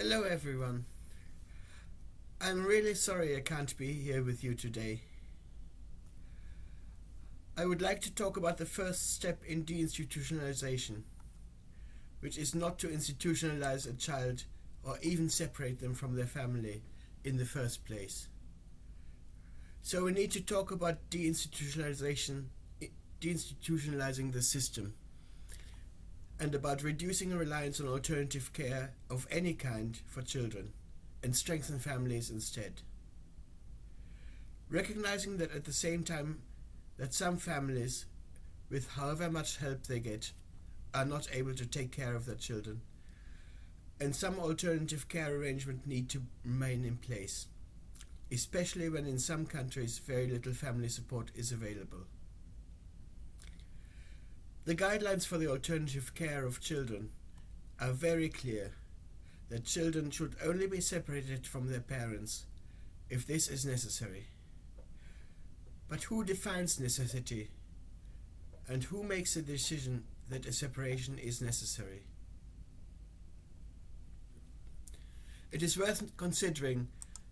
Hello everyone. I'm really sorry I can't be here with you today. I would like to talk about the first step in deinstitutionalization, which is not to institutionalize a child or even separate them from their family in the first place. So we need to talk about deinstitutionalizing the system, and about reducing a reliance on alternative care of any kind for children and strengthen families instead. Recognizing that at the same time that some families, with however much help they get, are not able to take care of their children, and some alternative care arrangement need to remain in place, especially when in some countries very little family support is available. The guidelines for the alternative care of children are very clear that children should only be separated from their parents if this is necessary. But who defines necessity, and who makes the decision that a separation is necessary? It is worth considering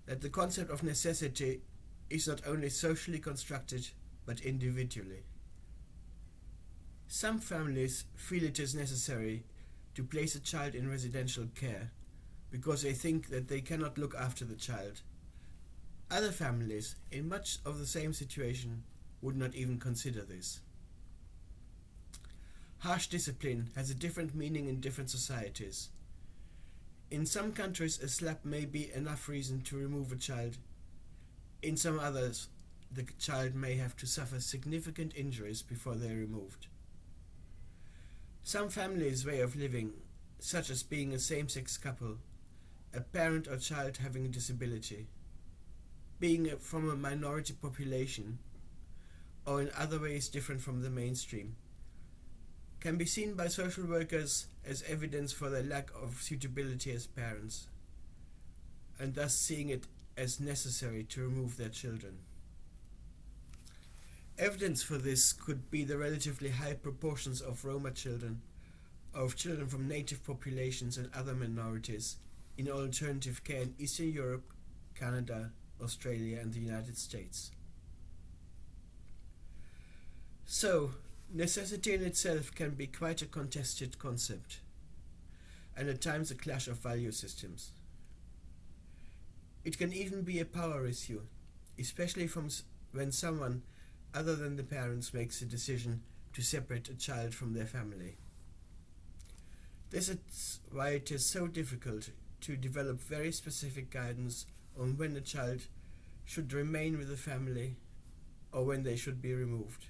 that the concept of necessity is not only socially constructed but individually. Some families feel it is necessary to place a child in residential care because they think that they cannot look after the child. Other families, in much of the same situation, would not even consider this. Harsh discipline has a different meaning in different societies. In some countries, a slap may be enough reason to remove a child. In some others, the child may have to suffer significant injuries before they are removed. Some families' way of living, such as being a same-sex couple, a parent or child having a disability, being from a minority population, or in other ways different from the mainstream, can be seen by social workers as evidence for their lack of suitability as parents, and thus seeing it as necessary to remove their children. Evidence for this could be the relatively high proportions of Roma children, or of children from native populations and other minorities in alternative care in Eastern Europe, Canada, Australia and the United States. So, necessity in itself can be quite a contested concept, and at times a clash of value systems. It can even be a power issue, especially when someone other than the parents makes a decision to separate a child from their family. This is why it is so difficult to develop very specific guidance on when a child should remain with the family or when they should be removed.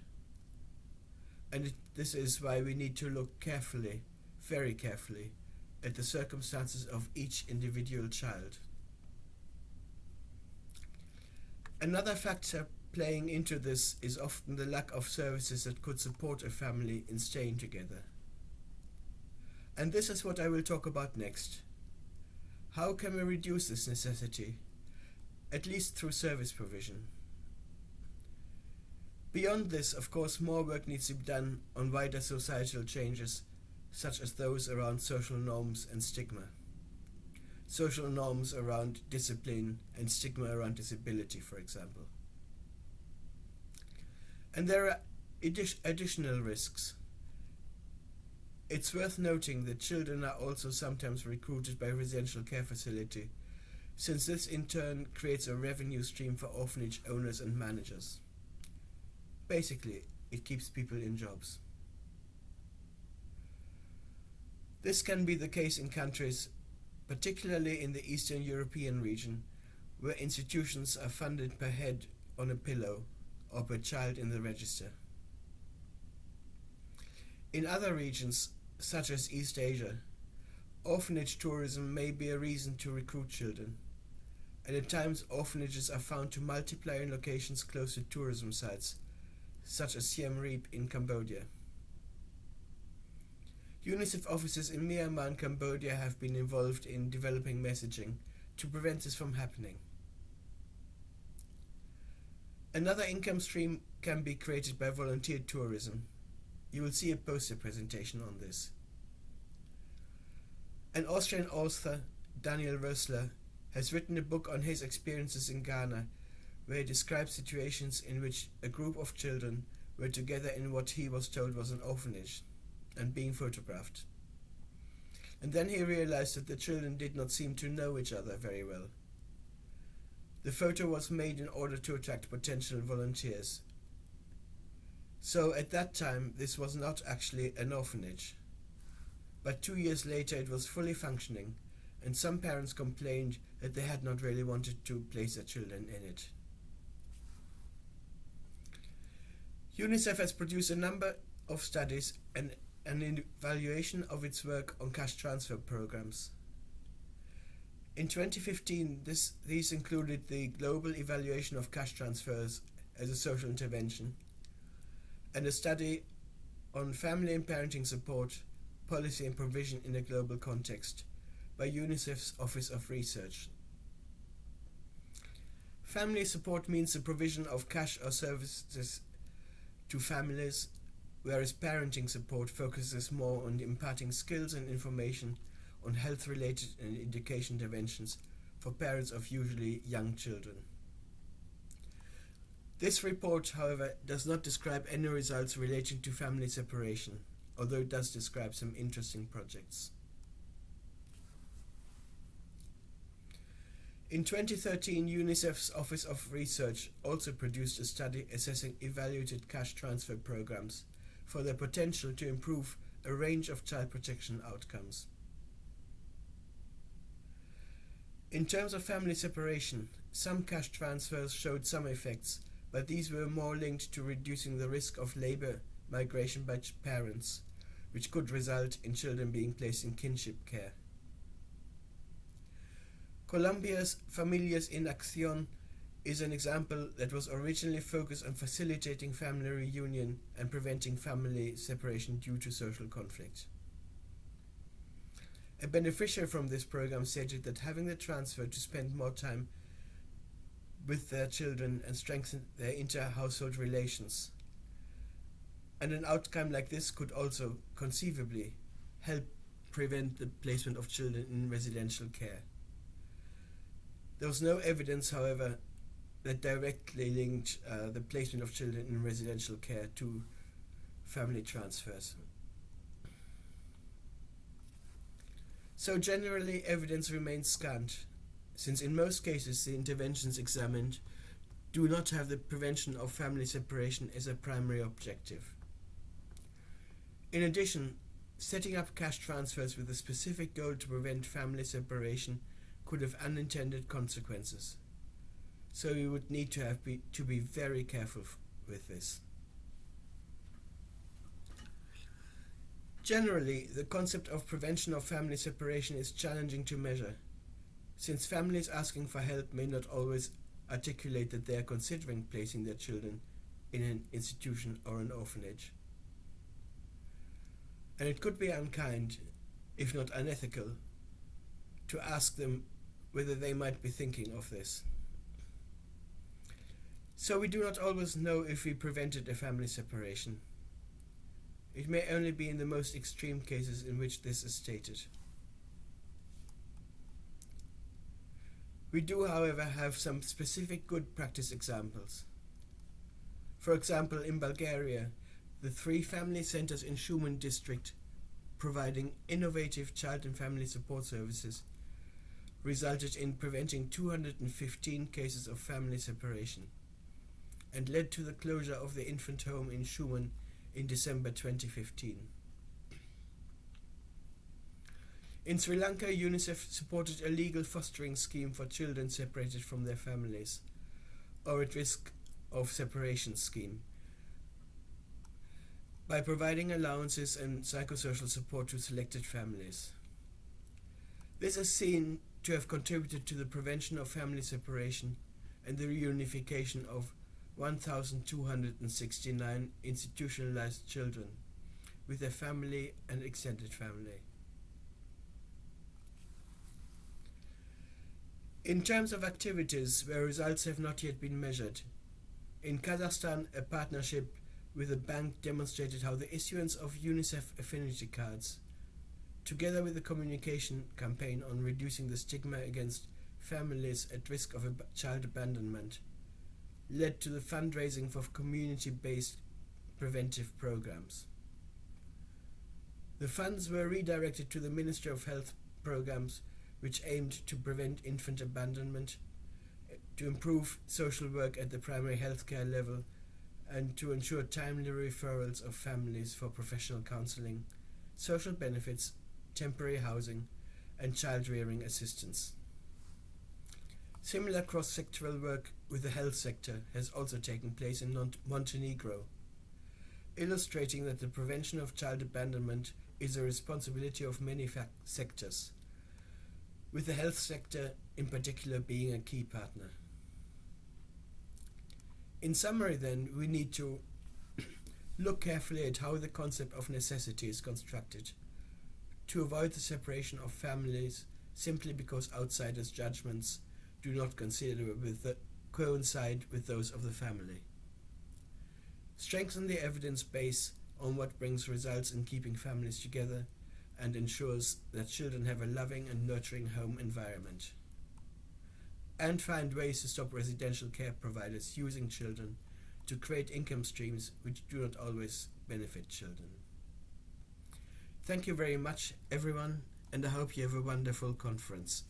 And this is why we need to look carefully, very carefully, at the circumstances of each individual child. Another factor playing into this is often the lack of services that could support a family in staying together. And this is what I will talk about next. How can we reduce this necessity, at least through service provision? Beyond this, of course, more work needs to be done on wider societal changes, such as those around social norms and stigma. Social norms around discipline and stigma around disability, for example. And there are additional risks. It's worth noting that children are also sometimes recruited by residential care facility, since this in turn creates a revenue stream for orphanage owners and managers. Basically, it keeps people in jobs. This can be the case in countries, particularly in the Eastern European region, where institutions are funded per head on a pillow or per child in the register. In other regions, such as East Asia, orphanage tourism may be a reason to recruit children, and at times orphanages are found to multiply in locations close to tourism sites, such as Siem Reap in Cambodia. UNICEF offices in Myanmar and Cambodia have been involved in developing messaging to prevent this from happening. Another income stream can be created by volunteer tourism. You will see a poster presentation on this. An Austrian author Daniel Rösler, has written a book on his experiences in Ghana, where he describes situations in which a group of children were together in what he was told was an orphanage and being photographed. And then he realized that the children did not seem to know each other very well. The photo was made in order to attract potential volunteers. So at that time, this was not actually an orphanage. But 2 years later, it was fully functioning, and some parents complained that they had not really wanted to place their children in it. UNICEF has produced a number of studies and an evaluation of its work on cash transfer programs. In 2015, these included the global evaluation of cash transfers as a social intervention, and a study on family and parenting support, policy and provision in a global context by UNICEF's Office of Research. Family support means the provision of cash or services to families, whereas parenting support focuses more on imparting skills and information on health-related and education interventions for parents of usually young children. This report, however, does not describe any results relating to family separation, although it does describe some interesting projects. In 2013, UNICEF's Office of Research also produced a study assessing evaluated cash transfer programs for their potential to improve a range of child protection outcomes. In terms of family separation, some cash transfers showed some effects, but these were more linked to reducing the risk of labor migration by parents, which could result in children being placed in kinship care. Colombia's Familias en Acción is an example that was originally focused on facilitating family reunion and preventing family separation due to social conflict. A beneficiary from this program stated that having the transfer to spend more time with their children and strengthen their inter-household relations. And an outcome like this could also conceivably help prevent the placement of children in residential care. There was no evidence, however, that directly linked the placement of children in residential care to family transfers. So generally, evidence remains scant, since in most cases the interventions examined do not have the prevention of family separation as a primary objective. In addition, setting up cash transfers with a specific goal to prevent family separation could have unintended consequences. So we would need to be very careful with this. Generally, the concept of prevention of family separation is challenging to measure, since families asking for help may not always articulate that they are considering placing their children in an institution or an orphanage. And it could be unkind, if not unethical, to ask them whether they might be thinking of this. So we do not always know if we prevented a family separation. It may only be in the most extreme cases in which this is stated. We do, however, have some specific good practice examples. For example, in Bulgaria, the 3 family centers in Shumen district providing innovative child and family support services resulted in preventing 215 cases of family separation and led to the closure of the infant home in Shumen in December 2015. In Sri Lanka, UNICEF supported a legal fostering scheme for children separated from their families, or at risk of separation scheme, by providing allowances and psychosocial support to selected families. This is seen to have contributed to the prevention of family separation and the reunification of 1,269 institutionalized children with their family and extended family. In terms of activities where results have not yet been measured, in Kazakhstan, a partnership with a bank demonstrated how the issuance of UNICEF affinity cards together with the communication campaign on reducing the stigma against families at risk of child abandonment, led to the fundraising for community-based preventive programs. The funds were redirected to the Ministry of Health programs which aimed to prevent infant abandonment, to improve social work at the primary healthcare level, and to ensure timely referrals of families for professional counselling, social benefits, temporary housing, and child-rearing assistance. Similar cross-sectoral work with the health sector has also taken place in Montenegro, illustrating that the prevention of child abandonment is a responsibility of many sectors, with the health sector in particular being a key partner. In summary then, we need to look carefully at how the concept of necessity is constructed, to avoid the separation of families simply because outsiders' judgments do not coincide with those of the family. Strengthen the evidence base on what brings results in keeping families together and ensures that children have a loving and nurturing home environment. And find ways to stop residential care providers using children to create income streams which do not always benefit children. Thank you very much, everyone, and I hope you have a wonderful conference.